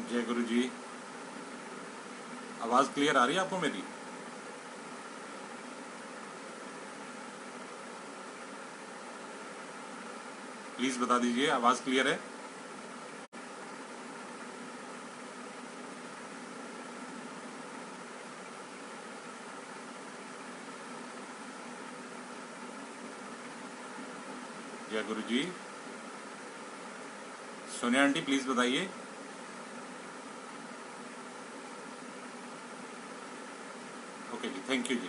जय गुरु जी। आवाज़ क्लियर आ रही है आपको मेरी? प्लीज़ बता दीजिए, आवाज़ क्लियर है? जय गुरु जी। सोनिया आंटी प्लीज़ बताइए। ओके जी, थैंक यू जी।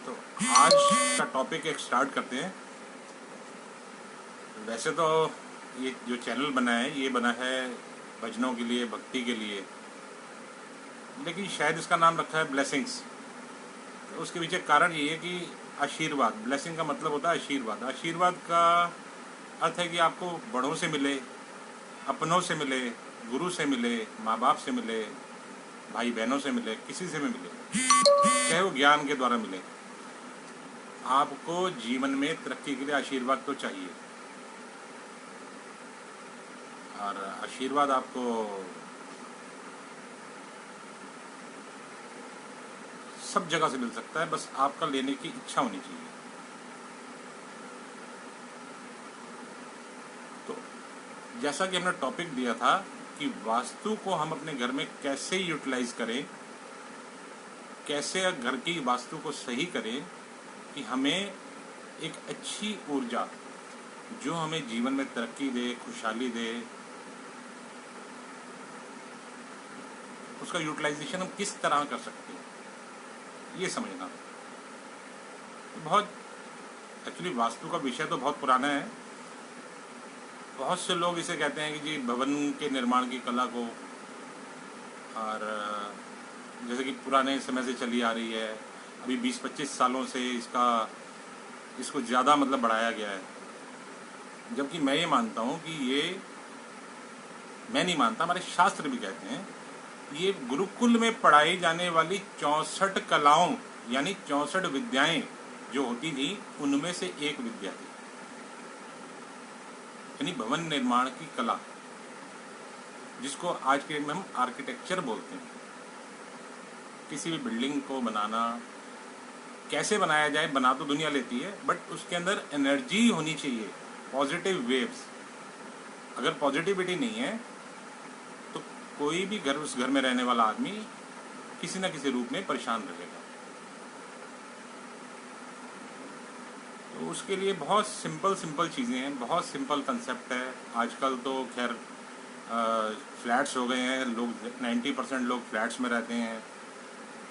तो आज का टॉपिक एक स्टार्ट करते हैं। वैसे तो ये जो चैनल बना है ये बना है भजनों के लिए, भक्ति के लिए, लेकिन शायद इसका नाम रखा है ब्लेसिंग्स। तो उसके पीछे कारण ये है कि आशीर्वाद, ब्लेसिंग का मतलब होता है आशीर्वाद। आशीर्वाद का अर्थ है कि आपको बड़ों से मिले, अपनों से मिले, गुरु से मिले, माँ बाप से मिले, भाई बहनों से मिले, किसी से भी मिले, चाहे वो ज्ञान के द्वारा मिले। आपको जीवन में तरक्की के लिए आशीर्वाद तो चाहिए, और आशीर्वाद आपको सब जगह से मिल सकता है, बस आपका लेने की इच्छा होनी चाहिए। तो जैसा कि हमने टॉपिक दिया था कि वास्तु को हम अपने घर में कैसे यूटिलाइज करें, कैसे घर की वास्तु को सही करें कि हमें एक अच्छी ऊर्जा जो हमें जीवन में तरक्की दे, खुशहाली दे, उसका यूटिलाइजेशन हम किस तरह कर सकते हैं, ये समझना। बहुत एक्चुअली वास्तु का विषय तो बहुत पुराना है। बहुत से लोग इसे कहते हैं कि जी भवन के निर्माण की कला को, और जैसे कि पुराने समय से चली आ रही है, अभी 20-25 सालों से इसको ज़्यादा मतलब बढ़ाया गया है। जबकि मैं ये मानता हूँ कि मैं नहीं मानता, हमारे शास्त्र भी कहते हैं ये गुरुकुल में पढ़ाई जाने वाली 64 कलाओं यानी 64 विद्याएं जो होती थी, उनमें से एक विद्या थी, यानी भवन निर्माण की कला, जिसको आज के में हम आर्किटेक्चर बोलते हैं। किसी भी बिल्डिंग को बनाना, कैसे बनाया जाए, बना तो दुनिया लेती है, बट उसके अंदर एनर्जी होनी चाहिए, पॉजिटिव वेव्स। अगर पॉजिटिविटी नहीं है तो कोई भी उस घर में रहने वाला आदमी किसी न किसी रूप में परेशान रहेगा। तो उसके लिए बहुत सिंपल चीज़ें हैं, बहुत सिंपल कंसेप्ट है। आजकल तो खैर फ्लैट्स हो गए हैं, लोग 90% लोग फ्लैट्स में रहते हैं,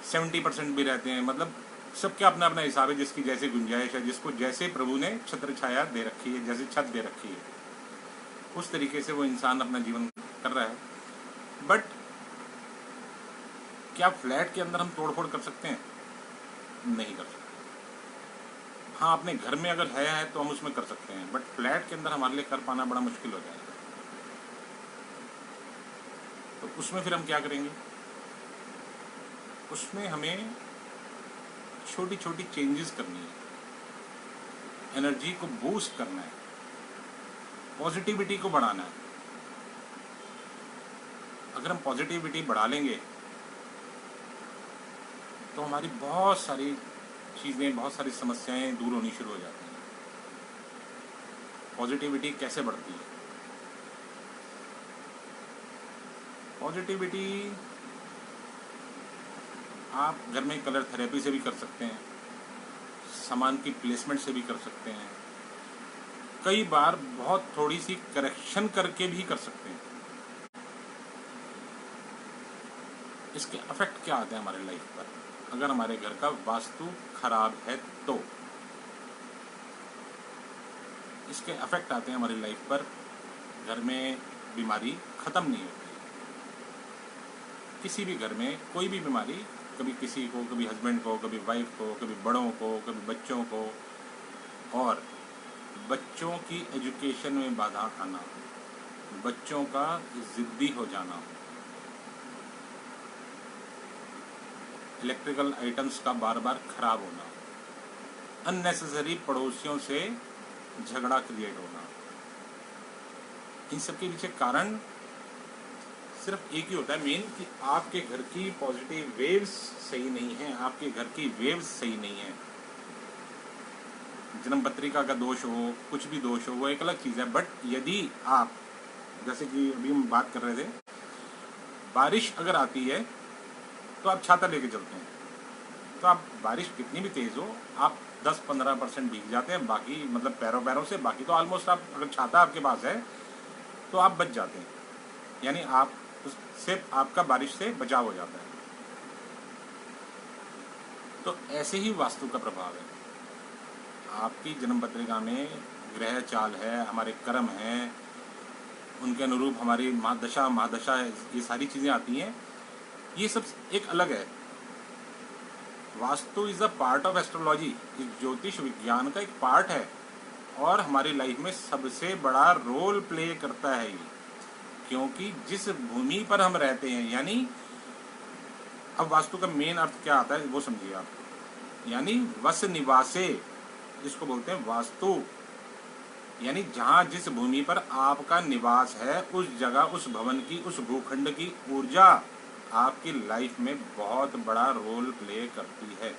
70% भी रहते हैं। मतलब सबका अपना अपना हिसाब है, जिसकी जैसी गुंजाइश है, जिसको जैसे प्रभु ने छत्र छाया दे रखी है, जैसे छत दे रखी है, उस तरीके से वो इंसान अपना जीवन कर रहा है। बट क्या फ्लैट के अंदर हम तोड़फोड़ कर सकते हैं? नहीं कर सकते। हाँ, अपने घर में अगर है तो हम उसमें कर सकते हैं, बट फ्लैट के अंदर हमारे लिए कर पाना बड़ा मुश्किल हो जाएगा। तो उसमें फिर हम क्या करेंगे? उसमें हमें छोटी छोटी चेंजेस करनी है, एनर्जी को बूस्ट करना है, पॉजिटिविटी को बढ़ाना है। अगर हम पॉजिटिविटी बढ़ा लेंगे तो हमारी बहुत सारी चीज़ें, बहुत सारी समस्याएं दूर होनी शुरू हो जाती हैं। पॉजिटिविटी कैसे बढ़ती है? पॉजिटिविटी आप घर में कलर थेरेपी से भी कर सकते हैं, सामान की प्लेसमेंट से भी कर सकते हैं, कई बार बहुत थोड़ी सी करेक्शन करके भी कर सकते हैं। इसके अफेक्ट क्या आते हैं हमारे लाइफ पर अगर हमारे घर का वास्तु खराब है? तो इसके अफेक्ट आते हैं हमारी लाइफ पर। घर में बीमारी ख़त्म नहीं होती। किसी भी घर में कोई भी बीमारी, कभी किसी को, कभी हस्बैंड को, कभी वाइफ को, कभी बड़ों को, कभी बच्चों को, और बच्चों की एजुकेशन में बाधा आना, बच्चों का ज़िद्दी हो जाना, इलेक्ट्रिकल आइटम्स का बार बार खराब होना, अननेसेसरी पड़ोसियों से झगड़ा क्रिएट होना, इन सब के पीछे कारण सिर्फ एक ही होता है मेन कि आपके घर की पॉजिटिव वेव्स सही नहीं है, आपके घर की वेव्स सही नहीं है। जन्म पत्रिका का दोष हो, कुछ भी दोष हो, वो एक अलग चीज़ है। बट यदि आप, जैसे कि अभी हम बात कर रहे थे, बारिश अगर आती है तो आप छाता लेके चलते हैं, तो आप बारिश कितनी भी तेज़ हो, आप 10-15% भीग जाते हैं, बाकी मतलब पैरों पैरों से, बाकी तो ऑलमोस्ट आप, अगर छाता आपके पास है तो आप बच जाते हैं, यानी आप उससे, आपका बारिश से बचाव हो जाता है। तो ऐसे ही वास्तु का प्रभाव है। आपकी जन्म पत्रिका में ग्रह चाल है, हमारे कर्म हैं, उनके अनुरूप हमारी महादशा महादशा, ये सारी चीज़ें आती हैं, ये सब एक अलग है। Vastu is a part of astrology, इस ज्योतिष विज्ञान का एक पार्ट है और हमारी लाइफ में सबसे बड़ा रोल प्ले करता है ये, क्योंकि जिस भूमि पर हम रहते हैं, यानी अब वास्तु का मेन अर्थ क्या आता है वो समझिए आप, यानी वस निवासे जिसको बोलते हैं वास्तु, यानी जहाँ जिस भूमि पर आपका निवास है, उस जगह, उस भवन की, उस भूखंड की ऊर्जा आपकी लाइफ में बहुत बड़ा रोल प्ले करती है।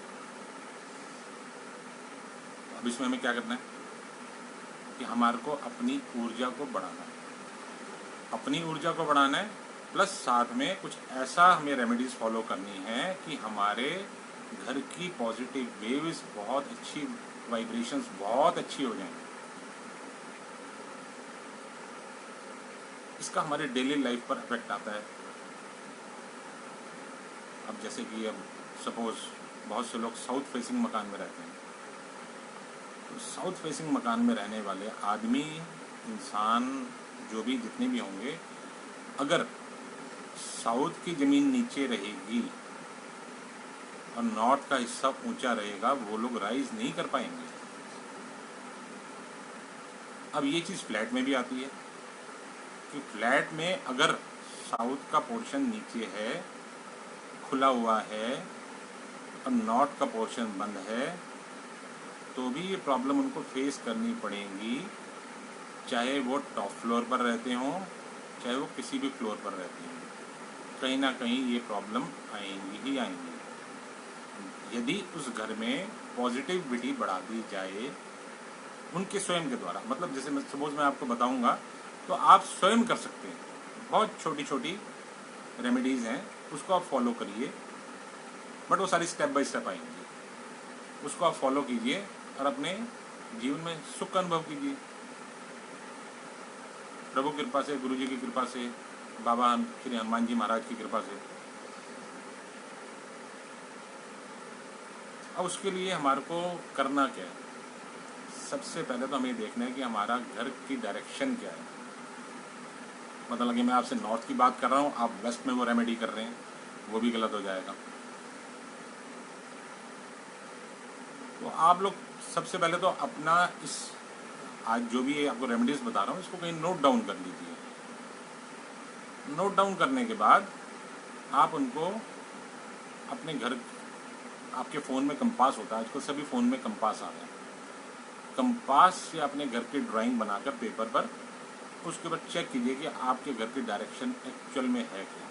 अब इसमें हमें क्या करना है कि हमारे को अपनी ऊर्जा को बढ़ाना है, अपनी ऊर्जा को बढ़ाना है, प्लस साथ में कुछ ऐसा हमें रेमेडीज फॉलो करनी है कि हमारे घर की पॉजिटिव वेव्स बहुत अच्छी, वाइब्रेशंस बहुत अच्छी हो जाएं। इसका हमारे डेली लाइफ पर इफेक्ट आता है। अब जैसे कि अब सपोज बहुत से लोग साउथ फेसिंग मकान में रहते हैं, तो साउथ फेसिंग मकान में रहने वाले आदमी, इंसान, जो भी जितने भी होंगे, अगर साउथ की ज़मीन नीचे रहेगी और नॉर्थ का हिस्सा ऊंचा रहेगा, वो लोग राइज नहीं कर पाएंगे। अब ये चीज़ फ्लैट में भी आती है कि फ्लैट में अगर साउथ का पोर्शन नीचे है, खुला हुआ है, और नॉर्थ का पोर्शन बंद है, तो भी ये प्रॉब्लम उनको फेस करनी पड़ेगी, चाहे वो टॉप फ्लोर पर रहते हों, चाहे वो किसी भी फ्लोर पर रहते हों, कहीं ना कहीं ये प्रॉब्लम आएंगी ही आएंगी। यदि उस घर में पॉजिटिविटी बढ़ा दी जाए उनके स्वयं के द्वारा, मतलब जैसे मैं सपोज मैं आपको बताऊंगा तो आप स्वयं कर सकते हैं, बहुत छोटी छोटी रेमेडीज़ हैं, उसको आप फॉलो करिए, बट वो सारी स्टेप बाय स्टेप आएंगी, उसको आप फॉलो कीजिए और अपने जीवन में सुख का अनुभव कीजिए, प्रभु कृपा से, गुरु जी की कृपा से, बाबा श्री हनुमान जी महाराज की कृपा से। अब उसके लिए हमारे को करना क्या है, सबसे पहले तो हमें देखना है कि हमारा घर की डायरेक्शन क्या है। मतलब कि मैं आपसे नॉर्थ की बात कर रहा हूँ, आप वेस्ट में वो रेमेडी कर रहे हैं, वो भी गलत हो जाएगा। तो आप लोग सबसे पहले तो अपना इस, आज जो भी आपको रेमेडीज बता रहा हूँ, इसको कहीं नोट डाउन कर लीजिए। नोट डाउन करने के बाद आप उनको अपने घर, आपके फ़ोन में कंपास होता है, आजकल सभी फ़ोन में कंपास आ रहा है, कंपास से अपने घर की ड्राइंग बनाकर पेपर पर, उसके बाद चेक कीजिए कि आपके घर की डायरेक्शन एक्चुअल में है क्या।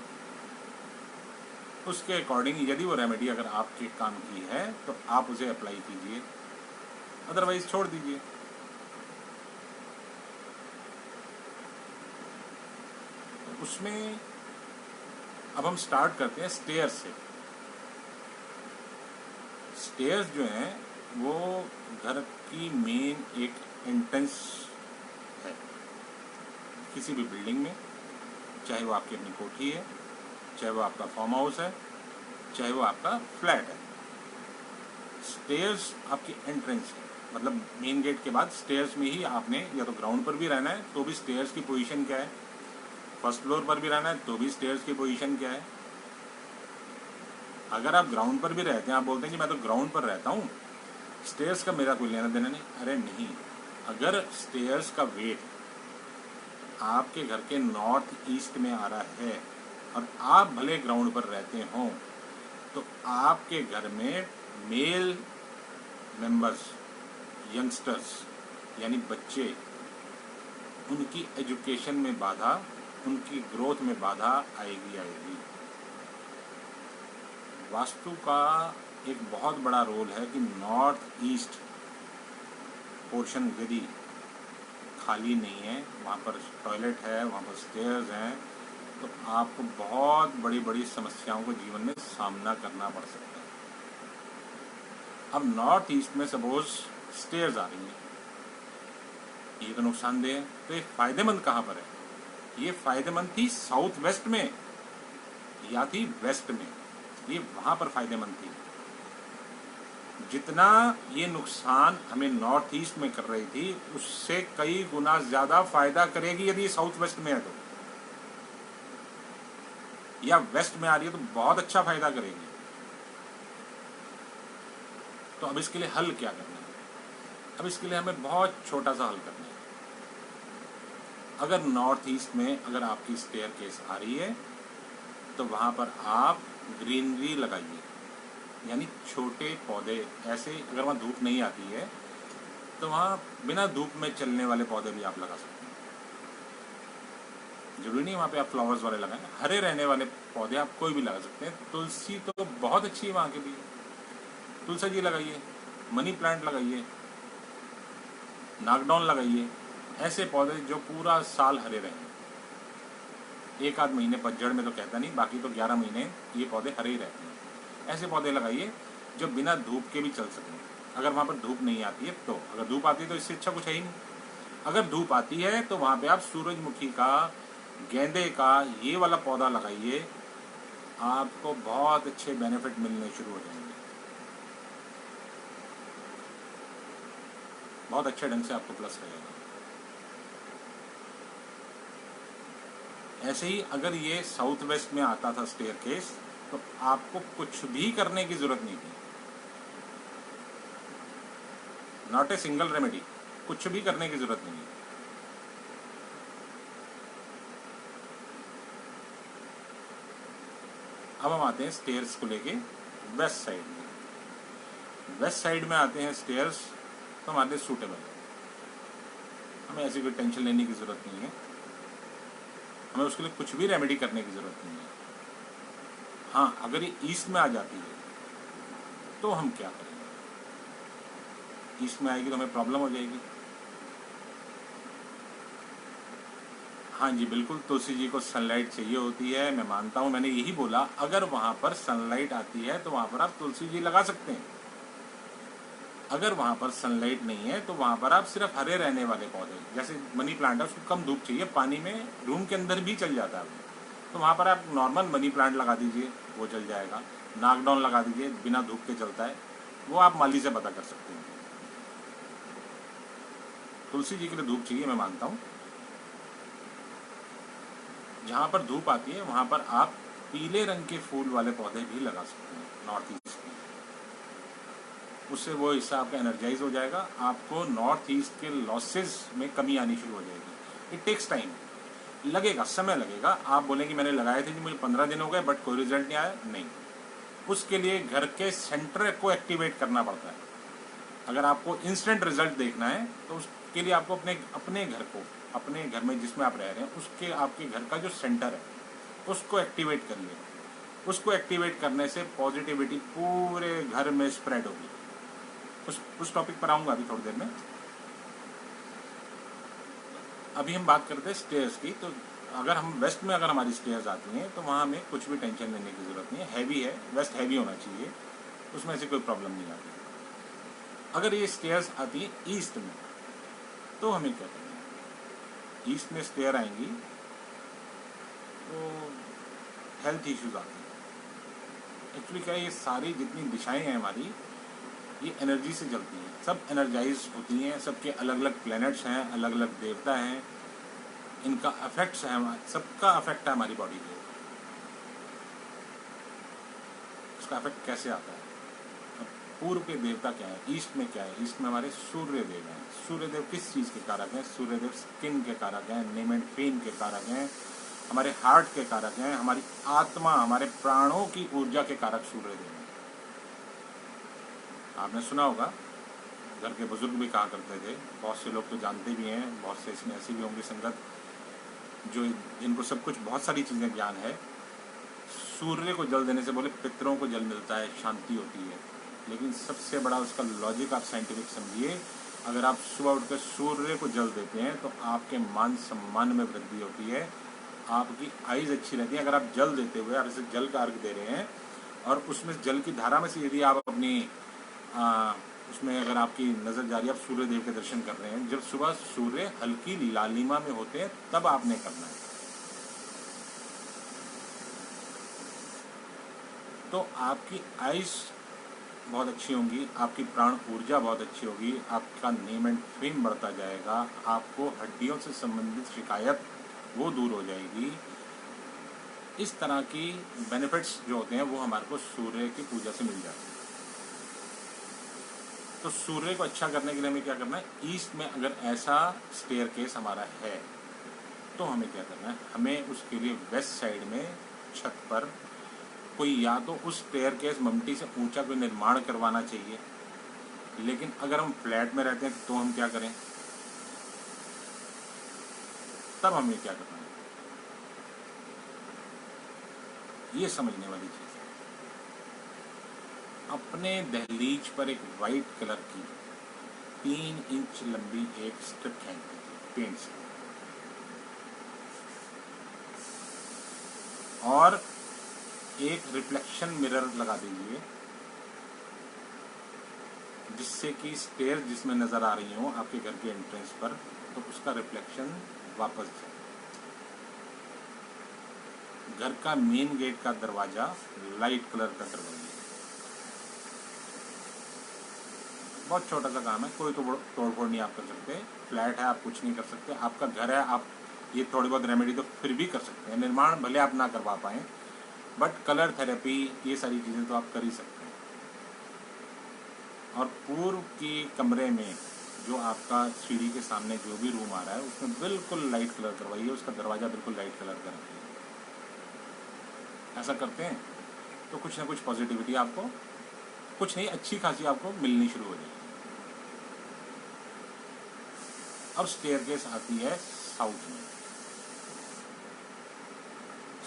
उसके अकॉर्डिंग यदि वो रेमेडी अगर आपके काम की है तो आप उसे अप्लाई कीजिए, अदरवाइज छोड़ दीजिए। तो उसमें अब हम स्टार्ट करते हैं स्टेयर्स से। स्टेयर्स जो हैं वो घर की मेन एक एंट्रेंस है किसी भी बिल्डिंग में, चाहे वो आपकी अपनी कोठी है, चाहे वो आपका फार्म हाउस है, चाहे वो आपका फ्लैट है। स्टेयर्स आपकी एंट्रेंस है, मतलब मेन गेट के बाद स्टेयर्स में ही आपने, या तो ग्राउंड पर भी रहना है तो भी स्टेयर्स की पोजीशन क्या है, फर्स्ट फ्लोर पर भी रहना है तो भी स्टेयर्स की पोजीशन क्या है। अगर आप ग्राउंड पर भी रहते हैं, आप बोलते हैं कि मैं तो ग्राउंड पर रहता हूँ, स्टेयर्स का मेरा कोई लेना देना नहीं, अरे नहीं, अगर स्टेयर्स का वेट आपके घर के नॉर्थ ईस्ट में आ रहा है और आप भले ग्राउंड पर रहते हों, तो आपके घर में मेल मेंबर्स, यंगस्टर्स यानी बच्चे, उनकी एजुकेशन में बाधा उनकी ग्रोथ में बाधा आएगी आएगी। वास्तु का एक बहुत बड़ा रोल है कि नॉर्थ ईस्ट पोर्शन यदि खाली नहीं है, वहाँ पर टॉयलेट है, वहाँ पर स्टेयर्स हैं, तो आपको बहुत बड़ी बड़ी समस्याओं को जीवन में सामना करना पड़ सकता है। अब नॉर्थ ईस्ट में सपोज स्टेयर्स आ रही हैं, ये तो नुकसानदेह है, तो ये फायदेमंद कहाँ पर है? ये फायदेमंद थी साउथ वेस्ट में या थी वेस्ट में, ये वहाँ पर फायदेमंद थी। जितना ये नुकसान हमें नॉर्थ ईस्ट में कर रही थी, उससे कई गुना ज्यादा फायदा करेगी यदि ये साउथ वेस्ट में है तो, या वेस्ट में आ रही है तो बहुत अच्छा फायदा करेगी। तो अब इसके लिए हल क्या करना है? अब इसके लिए हमें बहुत छोटा सा हल करना है। अगर नॉर्थ ईस्ट में अगर आपकी स्टेयर केस आ रही है तो वहाँ पर आप ग्रीनरी लगाइए, यानी छोटे पौधे ऐसे, अगर वहाँ धूप नहीं आती है तो वहाँ बिना धूप में चलने वाले पौधे भी आप लगा सकते हैं। जरूरी नहीं वहाँ पे आप फ्लावर्स वाले लगाएं, हरे रहने वाले पौधे आप कोई भी लगा सकते हैं। तुलसी तो बहुत अच्छी है वहाँ के लिए, तुलसी जी लगाइए, मनी प्लांट लगाइए, नागडौन लगाइए, ऐसे पौधे जो पूरा साल हरे रहें। एक आध महीने पतझड़ में तो कहता नहीं, बाकी तो 11 महीने ये पौधे हरे ही रहते हैं। ऐसे पौधे लगाइए जो बिना धूप के भी चल सकें, अगर वहाँ पर धूप नहीं आती है तो। अगर धूप आती है तो इससे अच्छा कुछ है ही नहीं। अगर धूप आती है तो वहाँ पे आप सूरजमुखी का, गेंदे का, ये वाला पौधा लगाइए, आपको बहुत अच्छे बेनिफिट मिलने शुरू हो जाएंगे, बहुत अच्छे ढंग से आपको प्लस रहेगा। ऐसे ही अगर ये साउथ वेस्ट में आता था स्टेयरकेस, तो आपको कुछ भी करने की जरूरत नहीं थी, नॉट ए सिंगल रेमेडी, कुछ भी करने की जरूरत नहीं है। अब हम आते हैं स्टेयर्स को लेके वेस्ट साइड में। वेस्ट साइड में आते हैं स्टेयर्स तो हमारे लिए सूटेबल है, हमें ऐसी कोई टेंशन लेने की जरूरत नहीं है, हमें उसके लिए कुछ भी रेमेडी करने की जरूरत नहीं है। हाँ, अगर ये ईस्ट में आ जाती है तो हम क्या करेंगे? ईस्ट में आएगी तो हमें प्रॉब्लम हो जाएगी। हाँ जी, बिल्कुल, तुलसी जी को सनलाइट चाहिए होती है, मैं मानता हूँ, मैंने यही बोला, अगर वहाँ पर सनलाइट आती है तो वहाँ पर आप तुलसी जी लगा सकते हैं। अगर वहाँ पर सनलाइट नहीं है तो वहाँ पर आप सिर्फ हरे रहने वाले पौधे, जैसे मनी प्लांट है, उसको कम धूप चाहिए, पानी में रूम के अंदर भी चल जाता है, तो वहाँ पर आप नॉर्मल मनी प्लांट लगा दीजिए, वो चल जाएगा। नागडौन लगा दीजिए, बिना धूप के चलता है, वो आप माली से पता कर सकते हैं। तुलसी जी के लिए धूप चाहिए, मैं मानता हूँ। जहाँ पर धूप आती है वहाँ पर आप पीले रंग के फूल वाले पौधे भी लगा सकते हैं नॉर्थ ईस्ट में, उससे वो हिस्सा आपका एनर्जाइज हो जाएगा, आपको नॉर्थ ईस्ट के लॉसेस में कमी आनी शुरू हो जाएगी। इट टेक्स टाइम, लगेगा, समय लगेगा। आप बोलेंगे मैंने लगाए थे जी, मुझे 15 दिन हो गए बट कोई रिजल्ट नहीं आया, नहीं, उसके लिए घर के सेंटर को एक्टिवेट करना पड़ता है। अगर आपको इंस्टेंट रिजल्ट देखना है तो उसके लिए आपको अपने घर को, अपने घर में जिसमें आप रह रहे हैं उसके, आपके घर का जो सेंटर है उसको एक्टिवेट करिए। उसको एक्टिवेट करने से पॉजिटिविटी पूरे घर में स्प्रेड होगी। उस टॉपिक पर आऊँगा अभी थोड़ी देर में। अभी हम बात करते हैं स्टेयर्स की। तो अगर हम वेस्ट में, अगर हमारी स्टेयर्स आती हैं तो वहाँ हमें कुछ भी टेंशन लेने की ज़रूरत नहीं है। हैवी है, वेस्ट हैवी होना चाहिए, उसमें ऐसी कोई प्रॉब्लम नहीं आती। अगर ये स्टेयर्स आती हैं ईस्ट में तो हमें क्या करना है? ईस्ट में स्टेयर आएंगी तो हेल्थ इश्यूज आते हैं। एक्चुअली क्या है, ये सारी जितनी दिशाएं हैं हमारी, ये एनर्जी से चलती हैं, सब एनर्जाइज होती हैं, सबके अलग अलग प्लैनेट्स हैं, अलग अलग देवता हैं, इनका अफेक्ट्स है, सबका अफेक्ट है हमारी बॉडी पे। उसका अफेक्ट कैसे आता है? पूर्व के देवता क्या है, ईस्ट में क्या है? ईस्ट में हमारे सूर्य देव हैं। सूर्य देव किस चीज़ के कारक हैं? सूर्य देव स्किन के कारक हैं, नेम एंड फेम के कारक हैं, हमारे हार्ट के कारक हैं, हमारी आत्मा, हमारे प्राणों की ऊर्जा के कारक सूर्य देव हैं। आपने सुना होगा, घर के बुजुर्ग भी कहा करते थे, बहुत से लोग तो जानते भी हैं, बहुत से इसमें ऐसी भी होंगी संगत जो जिनको सब कुछ बहुत सारी चीज़ें ज्ञान है, सूर्य को जल देने से बोले पितरों को जल मिलता है, शांति होती है। लेकिन सबसे बड़ा उसका लॉजिक आप साइंटिफिक समझिए, अगर आप सुबह उठकर सूर्य को जल देते हैं तो आपके मान सम्मान में वृद्धि होती है, आपकी आइज़ अच्छी रहती है। अगर आप जल देते हुए और इसे जल का अर्घ दे रहे हैं और उसमें जल की धारा में से यदि आप अपनी उसमें अगर आपकी नज़र जा रही है, आप सूर्य देव के दर्शन कर रहे हैं, जब सुबह सूर्य हल्की लालिमा में होते हैं तब आपने करना है। तो आपकी आइज़ बहुत अच्छी होंगी, आपकी प्राण ऊर्जा बहुत अच्छी होगी, आपका नेम एंड फेम बढ़ता जाएगा, आपको हड्डियों से संबंधित शिकायत वो दूर हो जाएगी। इस तरह की बेनिफिट्स जो होते हैं वो हमारे को सूर्य की पूजा से मिल जाते हैं। तो सूर्य को अच्छा करने के लिए हमें क्या करना है, ईस्ट में अगर ऐसा स्टेयर केस हमारा है तो हमें क्या करना है, हमें उसके लिए वेस्ट साइड में छत पर कोई या तो उस स्टेयर केस ममटी से ऊंचा कोई निर्माण करवाना चाहिए। लेकिन अगर हम फ्लैट में रहते हैं तो हम क्या करें, तब हमें क्या करना है, ये समझने वाली चीज़ है। अपने दहलीज पर एक वाइट कलर की 3 इंच लंबी एक स्ट्रिप खींच दीजिए पेंट से, और एक रिफ्लेक्शन मिरर लगा दीजिए, जिससे कि स्टेयर जिसमें नज़र आ रही हो आपके घर के एंट्रेंस पर, तो उसका रिफ्लेक्शन वापस जाए। घर का मेन गेट का दरवाज़ा लाइट कलर का करवाइए। बहुत छोटा सा काम है, कोई तो तोड़ फोड़ नहीं आप कर सकते, फ्लैट है आप कुछ नहीं कर सकते, आपका घर है आप ये थोड़ी बहुत रेमेडी तो फिर भी कर सकते हैं। निर्माण भले आप ना करवा पाएँ, बट कलर थेरेपी ये सारी चीज़ें तो आप कर ही सकते हैं। और पूर्व के कमरे में जो आपका सीढ़ी के सामने जो भी रूम आ रहा है उसमें बिल्कुल लाइट कलर करवाइए, उसका दरवाज़ा बिल्कुल लाइट कलर का रखिए। ऐसा करते हैं तो कुछ ना कुछ पॉजिटिविटी आपको, कुछ नहीं अच्छी खासी आपको मिलनी शुरू हो जाएगी। और स्टेयरकेस आती है साउथ में,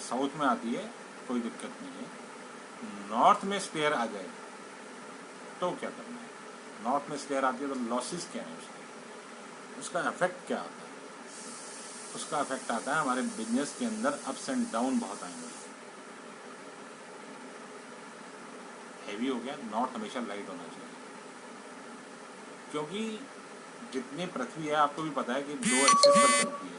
साउथ में आती है कोई दिक्कत नहीं है। नॉर्थ में स्टेयर आ जाए तो क्या करना है, नॉर्थ में स्टेयर आती है तो लॉसेस क्या है उसके, उसका इफेक्ट क्या आता है, उसका इफेक्ट आता है हमारे बिजनेस के अंदर अप्स एंड डाउन बहुत आएंगे। हैवी हो गया, नॉर्थ हमेशा लाइट होना चाहिए, क्योंकि जितनी पृथ्वी है आपको भी पता है कि 2 एक्सिस पर चलती है।